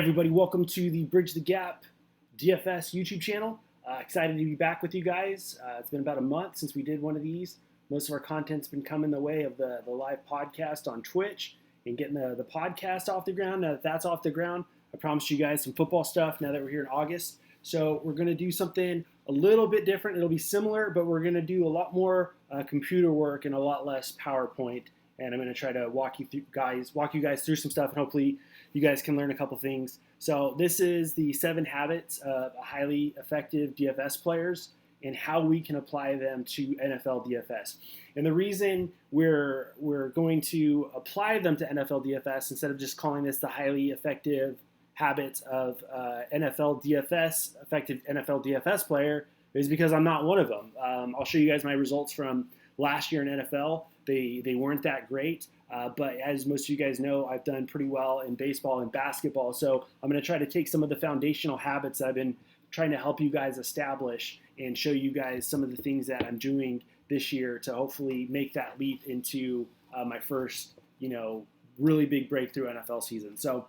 Everybody, welcome to the Bridge the Gap DFS YouTube channel. Excited to be back with you guys. It's been about a month since we did one of these. Most of our content's been coming the way of the live podcast on Twitch and getting the podcast off the ground. Now that that's off the ground, I promised you guys some football stuff now that we're here in August. So we're going to do something a little bit different. It'll be similar, but we're going to do a lot more computer work and a lot less PowerPoint. And I'm going to try to walk you guys through some stuff, and hopefully you guys can learn a couple things. So this is the 7 habits of highly effective DFS players and how we can apply them to NFL DFS. And the reason we're going to apply them to NFL DFS instead of just calling this the highly effective habits of effective NFL DFS player is because I'm not one of them. I'll show you guys my results from last year in NFL. They weren't that great, but as most of you guys know, I've done pretty well in baseball and basketball. So I'm going to try to take some of the foundational habits that I've been trying to help you guys establish and show you guys some of the things that I'm doing this year to hopefully make that leap into my first, really big breakthrough NFL season. So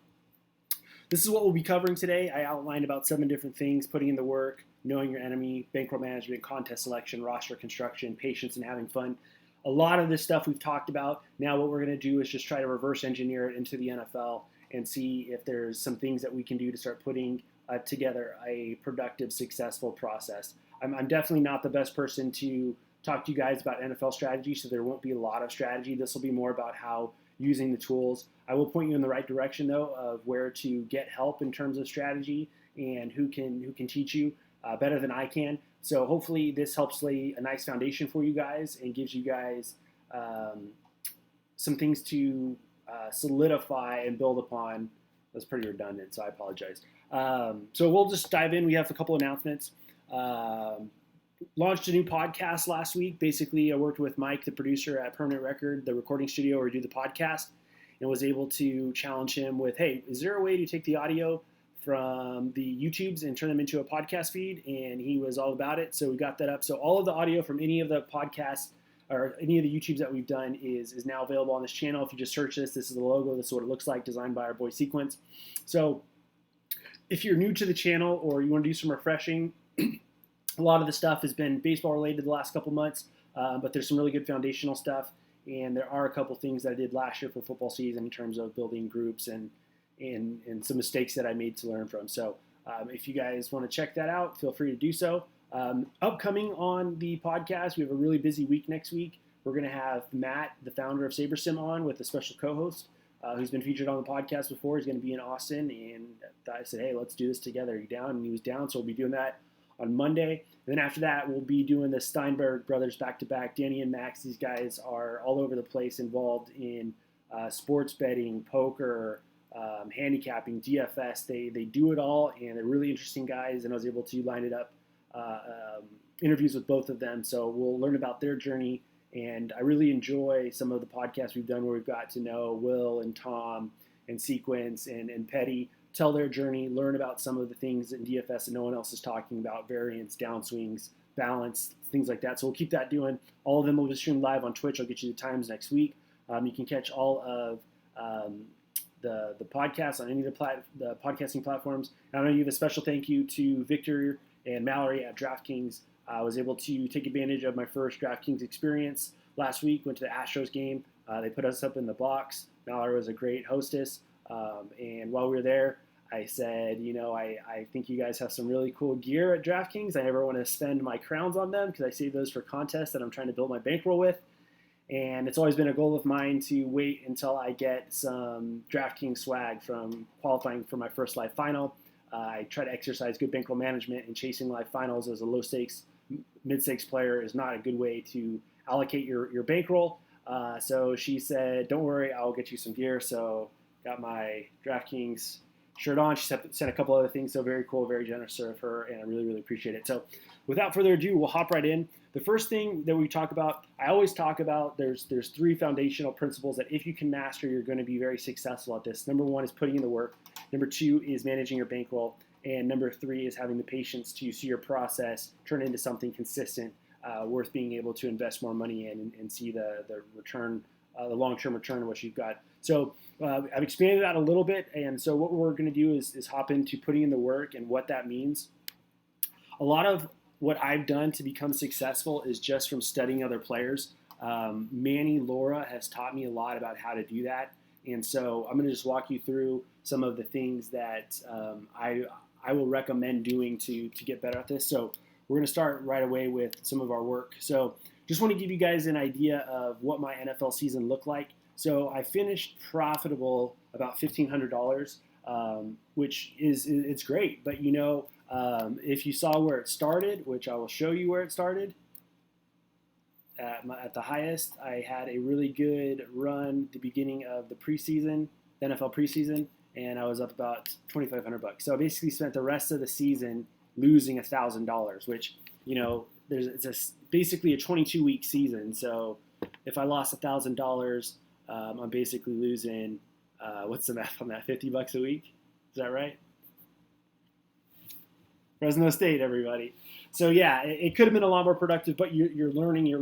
this is what we'll be covering today. I outlined about 7 different things: putting in the work, knowing your enemy, bankroll management, contest selection, roster construction, patience, and having fun. A lot of this stuff we've talked about. Now what we're going to do is just try to reverse engineer it into the NFL and see if there's some things that we can do to start putting together a productive, successful process. I'm definitely not the best person to talk to you guys about NFL strategy, so there won't be a lot of strategy. This will be more about how using the tools. I will point you in the right direction, though, of where to get help in terms of strategy and who can teach you better than I can. So hopefully this helps lay a nice foundation for you guys and gives you guys some things to solidify and build upon. That's pretty redundant, so I apologize. So we'll just dive in. We have a couple announcements. Launched a new podcast last week. Basically, I worked with Mike, the producer at Permanent Record, the recording studio where we do the podcast, and was able to challenge him with, hey, is there a way to take the audio from the YouTubes and turn them into a podcast feed? And he was all about it. So we got that up. So all of the audio from any of the podcasts or any of the YouTubes that we've done is now available on this channel. If you just search this is the logo. This is what it looks like, designed by our boy Sequence. So if you're new to the channel or you want to do some refreshing, a lot of the stuff has been baseball related the last couple months, but there's some really good foundational stuff. And there are a couple things that I did last year for football season in terms of building groups and some mistakes that I made to learn from. So if you guys want to check that out, feel free to do so. Upcoming on the podcast, we have a really busy week next week. We're going to have Matt, the founder of SaberSim, on with a special co-host who's been featured on the podcast before. He's going to be in Austin, and I said, hey, let's do this together. Are you down? And he was down, so we'll be doing that on Monday. And then after that, we'll be doing the Steinberg brothers back-to-back. Danny and Max, these guys are all over the place, involved in sports betting, poker, handicapping, DFS. They do it all, and they're really interesting guys, and I was able to line it up interviews with both of them. So we'll learn about their journey, and I really enjoy some of the podcasts we've done where we've got to know Will and Tom and Sequence and Petty, tell their journey, learn about some of the things in DFS that no one else is talking about: variance, downswings, balance, things like that. So we'll keep that doing. All of them will be streamed live on Twitch. I'll get you the times next week. You can catch all of the podcast on any of the podcasting platforms. And I want to give a special thank you to Victor and Mallory at DraftKings. I was able to take advantage of my first DraftKings experience last week. Went to the Astros game. They put us up in the box. Mallory was a great hostess. And while we were there, I said, I think you guys have some really cool gear at DraftKings. I never want to spend my crowns on them because I save those for contests that I'm trying to build my bankroll with. And it's always been a goal of mine to wait until I get some DraftKings swag from qualifying for my first live final. I try to exercise good bankroll management, and chasing live finals as a low-stakes, mid-stakes player is not a good way to allocate your bankroll. So she said, don't worry, I'll get you some gear. So got my DraftKings shirt on. She sent a couple other things, so very cool, very generous of her, and I really, really appreciate it. So without further ado, we'll hop right in. The first thing that we talk about, I always talk about, there's 3 foundational principles that if you can master, you're going to be very successful at this. Number 1 is putting in the work. Number 2 is managing your bankroll. And number 3 is having the patience to see your process turn into something consistent, worth being able to invest more money in and see the return the long-term return of what you've got. So I've expanded that a little bit, and so what we're going to do is hop into putting in the work and what that means. A lot of what I've done to become successful is just from studying other players. Manny Laura has taught me a lot about how to do that, and so I'm going to just walk you through some of the things that I will recommend doing to get better at this. So we're going to start right away with some of our work. So just want to give you guys an idea of what my NFL season looked like. So I finished profitable about $1,500, which it's great. But if you saw where it started, which I will show you where it started, at the highest, I had a really good run at the beginning of the preseason, the NFL preseason, and I was up about $2,500. So I basically spent the rest of the season losing $1,000, which it's basically a 22-week season. So if I lost $1,000, I'm basically losing what's the math on that? $50 a week? Is that right? Fresno State, everybody. So yeah, it could have been a lot more productive, but you're learning. I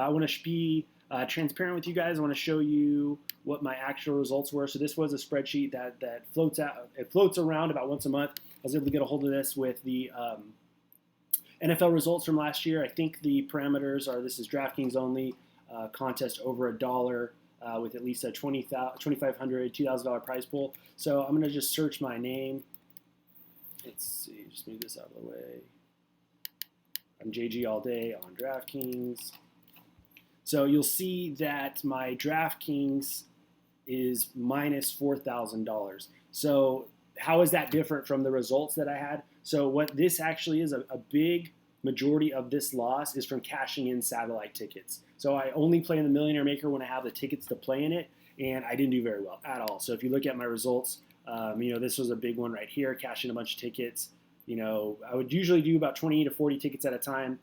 want to be transparent with you guys. I want to show you what my actual results were. So this was a spreadsheet that floats out. It floats around about once a month. I was able to get a hold of this with the NFL results from last year. I think the parameters are: this is DraftKings only, contest over $1, with at least a $2,500, $2,000 prize pool. So I'm going to just search my name. Let's see, just move this out of the way. I'm JG all day on DraftKings. So you'll see that my DraftKings is minus $4,000. So how is that different from the results that I had? So what this actually is, a big majority of this loss is from cashing in satellite tickets. So I only play in the Millionaire Maker when I have the tickets to play in it, and I didn't do very well at all. So if you look at my results, this was a big one right here, cashing a bunch of tickets. I would usually do about 20 to 40 tickets at a time.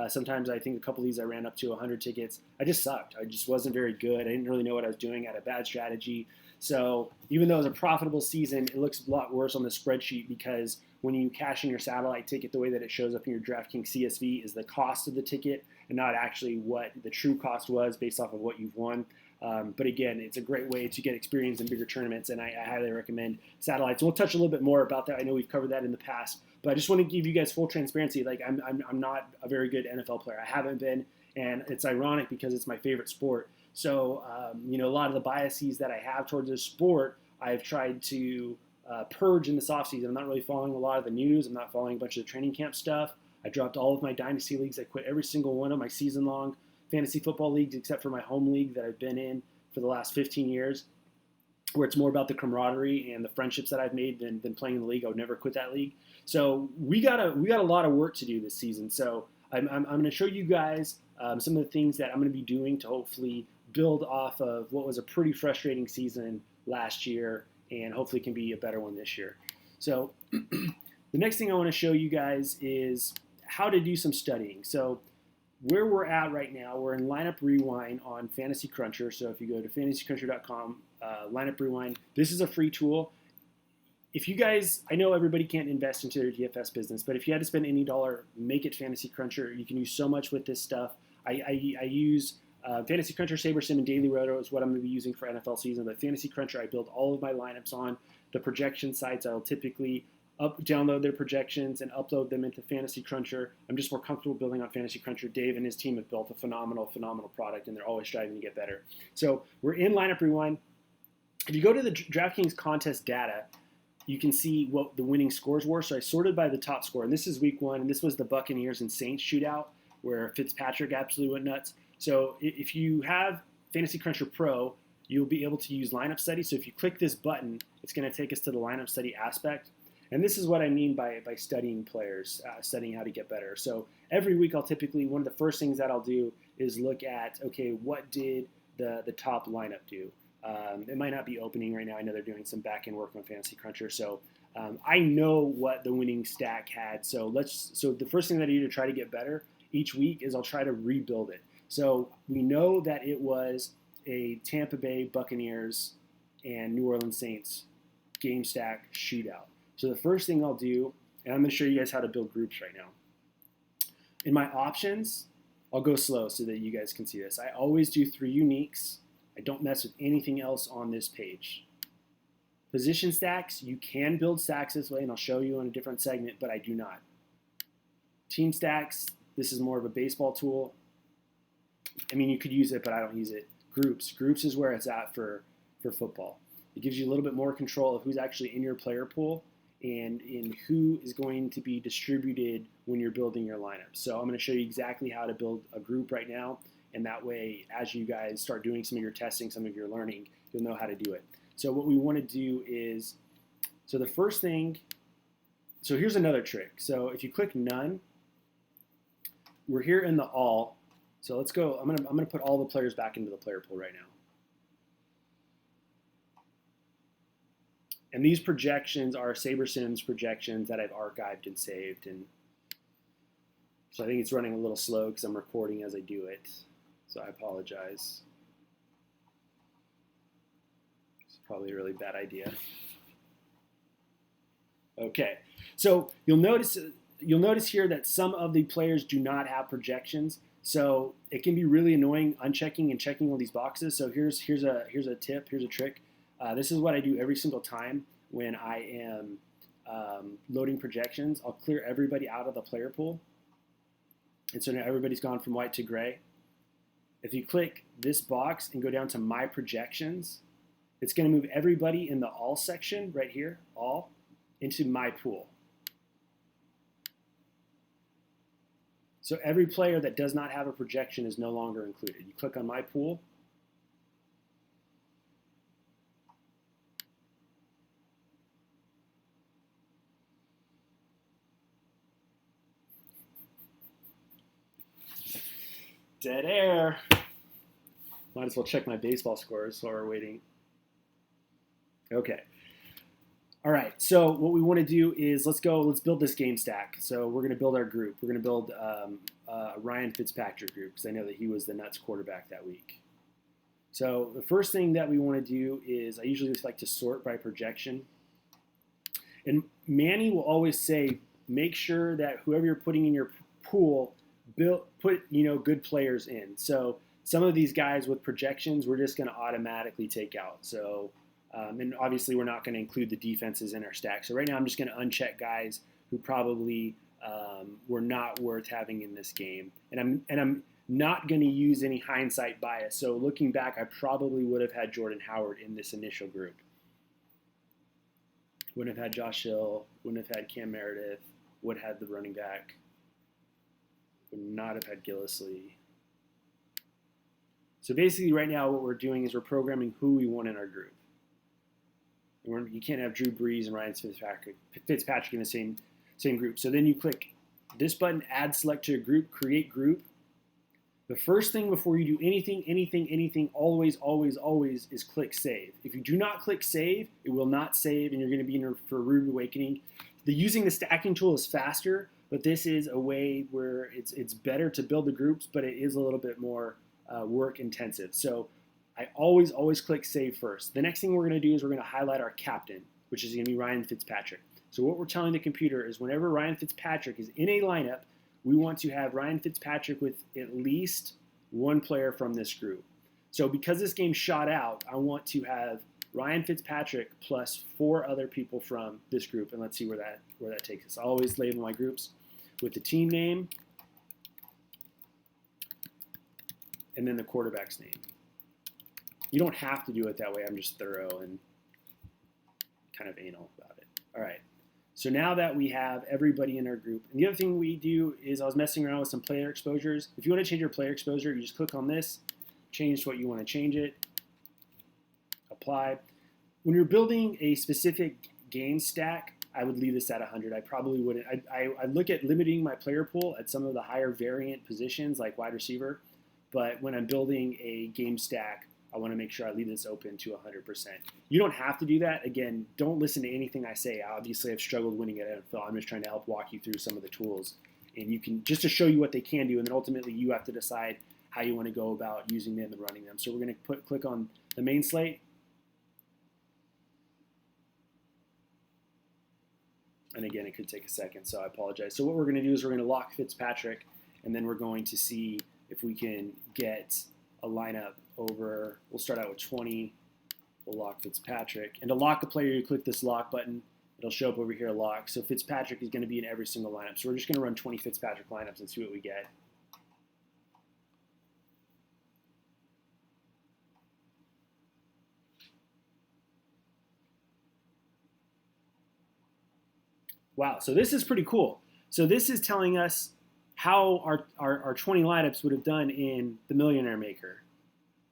Sometimes I think a couple of these I ran up to 100 tickets. I just sucked. I just wasn't very good. I didn't really know what I was doing. I had a bad strategy. So even though it was a profitable season, it looks a lot worse on the spreadsheet because when you cash in your satellite ticket, the way that it shows up in your DraftKings CSV is the cost of the ticket and not actually what the true cost was based off of what you've won. But again, it's a great way to get experience in bigger tournaments, and I highly recommend satellites. We'll touch a little bit more about that. I know we've covered that in the past, but I just want to give you guys full transparency. Like I'm not a very good NFL player. I haven't been, and it's ironic because it's my favorite sport. So a lot of the biases that I have towards this sport, I've tried to purge in this offseason. I'm not really following a lot of the news. I'm not following a bunch of the training camp stuff. I dropped all of my dynasty leagues. I quit every single one of my season-long fantasy football leagues except for my home league that I've been in for the last 15 years, where it's more about the camaraderie and the friendships that I've made than playing in the league. I would never quit that league. So we got a lot of work to do this season. So I'm going to show you guys some of the things that I'm going to be doing to hopefully build off of what was a pretty frustrating season last year and hopefully can be a better one this year. So the next thing I want to show you guys is how to do some studying. So where we're at right now, we're in Lineup Rewind on Fantasy Cruncher. So if you go to fantasycruncher.com, Lineup Rewind, this is a free tool. If you guys, I know everybody can't invest into their DFS business, but if you had to spend any dollar, make it Fantasy Cruncher. You can use so much with this stuff. I use Fantasy Cruncher, SaberSim, and Daily Roto is what I'm going to be using for NFL season. But Fantasy Cruncher, I build all of my lineups on. The projection sites, I'll typically download their projections and upload them into Fantasy Cruncher. I'm just more comfortable building on Fantasy Cruncher. Dave and his team have built a phenomenal product, and they're always striving to get better. So we're in Lineup Rewind. If you go to the DraftKings contest data, you can see what the winning scores were. So I sorted by the top score, and this is week one, and this was the Buccaneers and Saints shootout where Fitzpatrick absolutely went nuts. So if you have Fantasy Cruncher Pro, you'll be able to use lineup study. So if you click this button, it's going to take us to the lineup study aspect. And this is what I mean by studying players, studying how to get better. So every week I'll typically, one of the first things that I'll do is look at, okay, what did the top lineup do? It might not be opening right now. I know they're doing some back-end work on Fantasy Cruncher. So I know what the winning stack had. So the first thing that I do to try to get better each week is I'll try to rebuild it. So we know that it was a Tampa Bay Buccaneers and New Orleans Saints game stack shootout. So the first thing I'll do, and I'm going to show you guys how to build groups right now. In my options, I'll go slow so that you guys can see this. I always do 3 uniques. I don't mess with anything else on this page. Position stacks, you can build stacks this way, and I'll show you in a different segment, but I do not. Team stacks, this is more of a baseball tool. I mean, you could use it, but I don't use it. Groups is where it's at for football. It gives you a little bit more control of who's actually in your player pool and in who is going to be distributed when you're building your lineup. So I'm going to show you exactly how to build a group right now, and that way, as you guys start doing some of your testing, some of your learning, you'll know how to do it. So what we want to do is, so the first thing, so here's another trick. So if you click none, we're here in the all. So let's go, I'm gonna put all the players back into the player pool right now. And these projections are SaberSims projections that I've archived and saved. And so I think it's running a little slow because I'm recording as I do it. So I apologize. It's probably a really bad idea. Okay, so you'll notice here that some of the players do not have projections. So it can be really annoying unchecking and checking all these boxes. So here's a tip, here's a trick. This is what I do every single time when I am loading projections. I'll clear everybody out of the player pool. And so now everybody's gone from white to gray. If you click this box and go down to My Projections, it's going to move everybody in the All section right here, All, into My Pool. So every player that does not have a projection is no longer included. You click on My Pool. Dead air. Might as well check my baseball scores while we're waiting. Okay. All right, so what we want to do is let's build this game stack. So we're going to build our group. We're going to build Ryan Fitzpatrick group because I know that he was the Nuts quarterback that week. So the first thing that we want to do is I usually just like to sort by projection. And Manny will always say, make sure that whoever you're putting in your pool, put good players in. So some of these guys with projections, we're just going to automatically take out. So and obviously we're not going to include the defenses in our stack. So right now I'm just going to uncheck guys who probably were not worth having in this game. And I'm not going to use any hindsight bias. So looking back, I probably would have had Jordan Howard in this initial group. Wouldn't have had Josh Hill, wouldn't have had Cam Meredith, would have had the running back, would not have had Gillislee. So basically right now what we're doing is we're programming who we want in our group. You can't have Drew Brees and Ryan Fitzpatrick in the same group. So then you click this button, Add Select to a Group, Create Group. The first thing before you do anything, always is click Save. If you do not click Save, it will not save, and you're going to be in for a rude awakening. Using the stacking tool is faster, but this is a way where it's better to build the groups, but it is a little bit more work intensive. So I always click Save first. The next thing we're going to do is we're going to highlight our captain, which is going to be Ryan Fitzpatrick. So what we're telling the computer is whenever Ryan Fitzpatrick is in a lineup, we want to have Ryan Fitzpatrick with at least one player from this group. So because this game shot out, I want to have Ryan Fitzpatrick plus 4 other people from this group, and let's see where that takes us. I always label my groups with the team name and then the quarterback's name. You don't have to do it that way. I'm just thorough and kind of anal about it. All right. So now that we have everybody in our group, and the other thing we do is I was messing around with some player exposures. If you want to change your player exposure, you just click on this, change to what you want to change it, apply. When you're building a specific game stack, I would leave this at 100. I probably wouldn't. I look at limiting my player pool at some of the higher variant positions like wide receiver, but when I'm building a game stack, I want to make sure I leave this open to 100%. You don't have to do that. Again, don't listen to anything I say. Obviously, I've struggled winning at NFL. I'm just trying to help walk you through some of the tools. And you can, just to show you what they can do, and then ultimately you have to decide how you want to go about using them and running them. So we're going to click on the main slate. And again, it could take a second, so I apologize. So what we're going to do is we're going to lock Fitzpatrick, and then we're going to see if we can get a lineup over, we'll start out with 20. We'll lock Fitzpatrick. And to lock a player, you click this lock button. It'll show up over here, lock. So Fitzpatrick is going to be in every single lineup. So we're just going to run 20 Fitzpatrick lineups and see what we get. Wow, so this is pretty cool. So this is telling us how our 20 lineups would have done in the Millionaire Maker.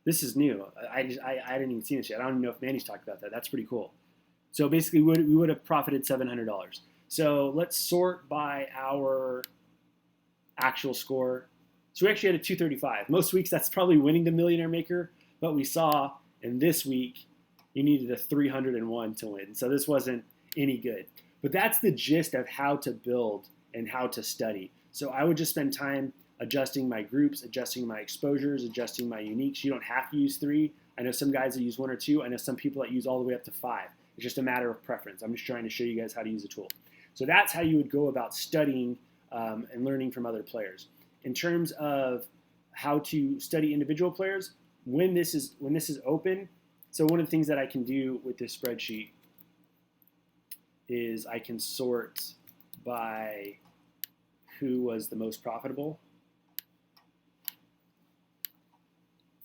This is new. I didn't even see this yet. I don't even know if Manny's talked about that. That's pretty cool. So basically, we would have profited $700. So let's sort by our actual score. So we actually had a 235. Most weeks, that's probably winning the Millionaire Maker. But we saw in this week, you needed a 301 to win. So this wasn't any good. But that's the gist of how to build and how to study. So I would just spend time adjusting my groups, adjusting my exposures, adjusting my uniques. You don't have to use 3. I know some guys that use 1 or 2. I know some people that use all the way up to 5. It's just a matter of preference. I'm just trying to show you guys how to use the tool. So that's how you would go about studying and learning from other players. In terms of how to study individual players, when this is open, so one of the things that I can do with this spreadsheet is I can sort by who was the most profitable.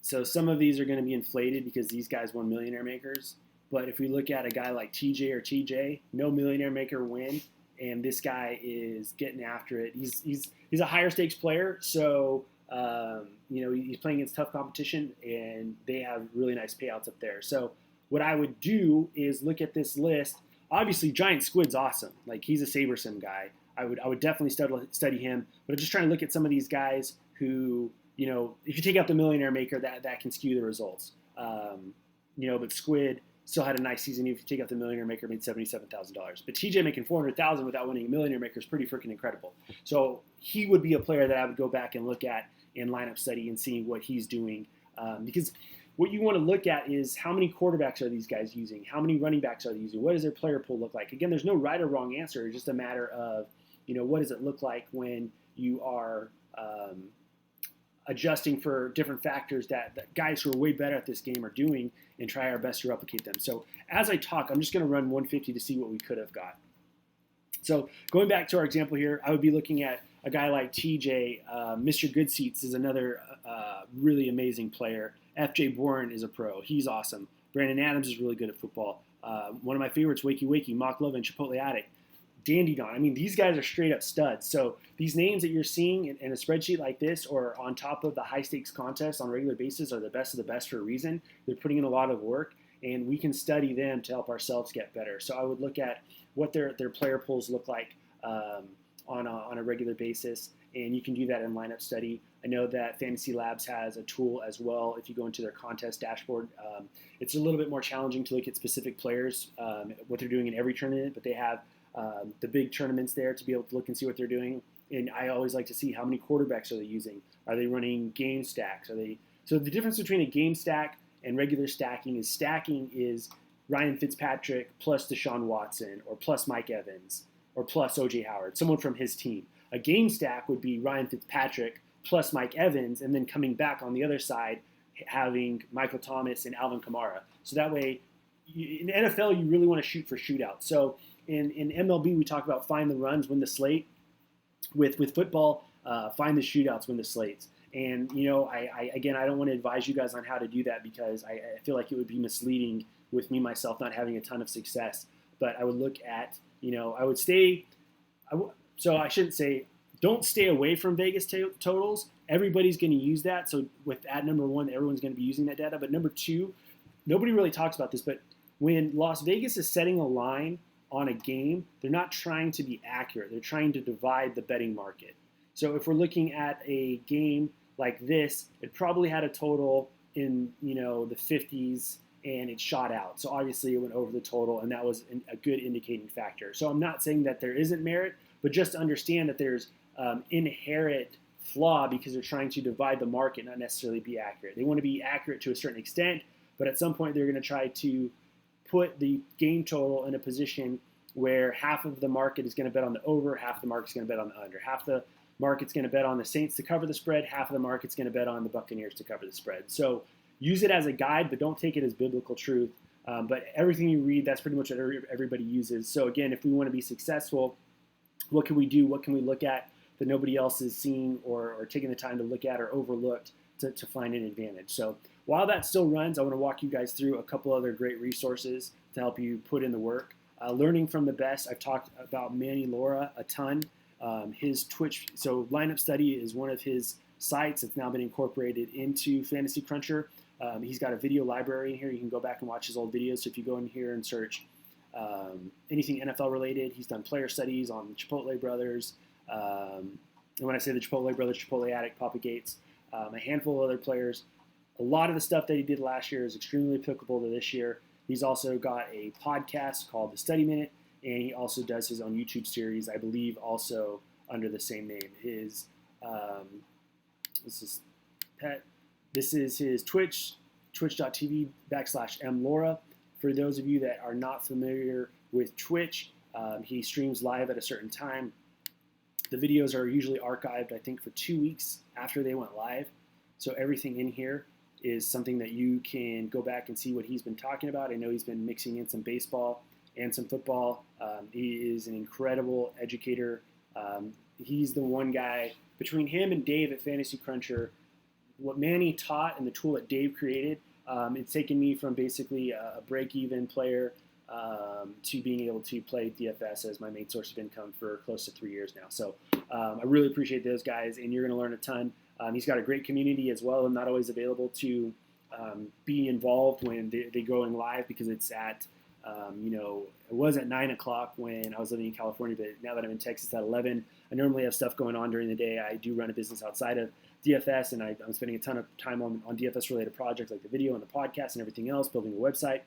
So some of these are going to be inflated because these guys won Millionaire Makers. But if we look at a guy like TJ or TJ, no Millionaire Maker win, and this guy is getting after it. He's a higher stakes player, so he's playing against tough competition, and they have really nice payouts up there. So what I would do is look at this list. Obviously, Giant Squid's awesome. Like, he's a SaberSim guy. I would definitely study him. But I'm just trying to look at some of these guys who, if you take out the Millionaire Maker, that can skew the results. But Squid still had a nice season. If you take out the Millionaire Maker, made $77,000. But TJ making $400,000 without winning a Millionaire Maker is pretty freaking incredible. So he would be a player that I would go back and look at in lineup study and see what he's doing. Because what you want to look at is how many quarterbacks are these guys using? How many running backs are they using? What does their player pool look like? Again, there's no right or wrong answer. It's just a matter of, what does it look like when you are adjusting for different factors that guys who are way better at this game are doing, and try our best to replicate them. So as I talk, I'm just going to run 150 to see what we could have got. So going back to our example here, I would be looking at a guy like TJ. Mr. Goodseats is another really amazing player. FJ Bourne is a pro. He's awesome. Brandon Adams is really good at football. One of my favorites, Wakey Wakey, Mock Love, and Chipotle Addict. Dandy Don. I mean, these guys are straight up studs. So these names that you're seeing in a spreadsheet like this, or on top of the high stakes contests on a regular basis, are the best of the best for a reason. They're putting in a lot of work, and we can study them to help ourselves get better. So I would look at what their player pools look like on a regular basis, and you can do that in lineup study. I know that Fantasy Labs has a tool as well. If you go into their contest dashboard, it's a little bit more challenging to look at specific players, what they're doing in every tournament, but they have the big tournaments there to be able to look and see what they're doing. And I always like to see how many quarterbacks are they using. Are they running game stacks? So the difference between a game stack and regular stacking is Ryan Fitzpatrick plus Deshaun Watson, or plus Mike Evans, or plus O.J. Howard, someone from his team. A game stack would be Ryan Fitzpatrick plus Mike Evans, and then coming back on the other side, having Michael Thomas and Alvin Kamara. So that way, in the NFL, you really want to shoot for shootouts. So in MLB, we talk about find the runs, win the slate. With football, find the shootouts, win the slates. And, I don't want to advise you guys on how to do that, because I feel like it would be misleading with me, myself, not having a ton of success. But I would look at, so I shouldn't say, don't stay away from Vegas totals. Everybody's going to use that. So with at number 1, everyone's going to be using that data. But number 2, nobody really talks about this, but when Las Vegas is setting a line on a game, they're not trying to be accurate. They're trying to divide the betting market. So if we're looking at a game like this, it probably had a total in, the 50s, and it shot out. So obviously it went over the total, and that was a good indicating factor. So I'm not saying that there isn't merit, but just to understand that there's inherent flaw, because they're trying to divide the market, not necessarily be accurate. They want to be accurate to a certain extent, but at some point they're going to try to put the game total in a position where half of the market is going to bet on the over, half the market is going to bet on the under. Half the market's going to bet on the Saints to cover the spread. Half of the market's going to bet on the Buccaneers to cover the spread. So use it as a guide, but don't take it as biblical truth. But everything you read, that's pretty much what everybody uses. So again, if we want to be successful, what can we do? What can we look at that nobody else is seeing or taking the time to look at or overlooked to find an advantage? So while that still runs, I want to walk you guys through a couple other great resources to help you put in the work. Learning from the best. I've talked about Manny Laura a ton. His Twitch, so Lineup Study is one of his sites. It's now been incorporated into Fantasy Cruncher. He's got a video library in here. You can go back and watch his old videos. So if you go in here and search anything NFL related, he's done player studies on the Chipotle brothers. And when I say the Chipotle brothers, Chipotle Addict, Papa Gates, a handful of other players. A lot of the stuff that he did last year is extremely applicable to this year. He's also got a podcast called The Study Minute, and he also does his own YouTube series, I believe, also under the same name. His this is his Twitch, twitch.tv/mlaura. For those of you that are not familiar with Twitch, he streams live at a certain time. The videos are usually archived, I think, for 2 weeks after they went live. So everything in here is something that you can go back and see what he's been talking about. I know he's been mixing in some baseball and some football. He is an incredible educator. He's the one guy, between him and Dave at Fantasy Cruncher, what Manny taught and the tool that Dave created, it's taken me from basically a break-even player to being able to play DFS as my main source of income for close to 3 years now. So I really appreciate those guys, and you're going to learn a ton. He's got a great community as well. I'm not always available to be involved when they're going live because it's at, it was at 9 o'clock when I was living in California, but now that I'm in Texas at 11, I normally have stuff going on during the day. I do run a business outside of DFS, and I'm spending a ton of time on DFS-related projects like the video and the podcast and everything else, building a website.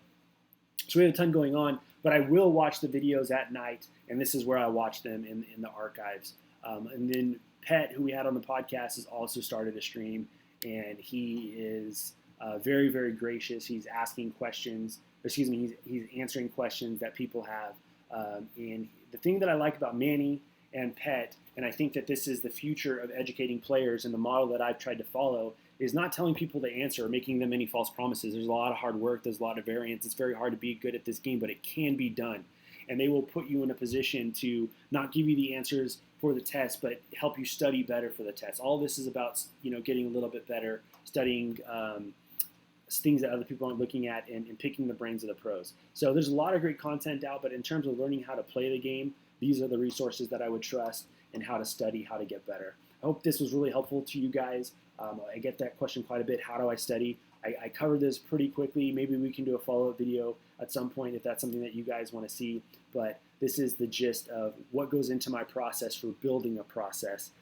So we have a ton going on, but I will watch the videos at night, and this is where I watch them in the archives. And then Pet, who we had on the podcast, has also started a stream, and he is very, very gracious. He's asking questions. He's answering questions that people have. And the thing that I like about Manny and Pet, and I think that this is the future of educating players and the model that I've tried to follow, is not telling people the answer or making them any false promises. There's a lot of hard work. There's a lot of variance. It's very hard to be good at this game, but it can be done. And they will put you in a position to not give you the answers for the test, but help you study better for the test. All this is about, getting a little bit better, studying things that other people aren't looking at, and picking the brains of the pros. So there's a lot of great content out, but in terms of learning how to play the game, these are the resources that I would trust, and how to study, how to get better. I hope this was really helpful to you guys. I get that question quite a bit. How do I study? I covered this pretty quickly. Maybe we can do a follow-up video at some point if that's something that you guys want to see. But this is the gist of what goes into my process for building a process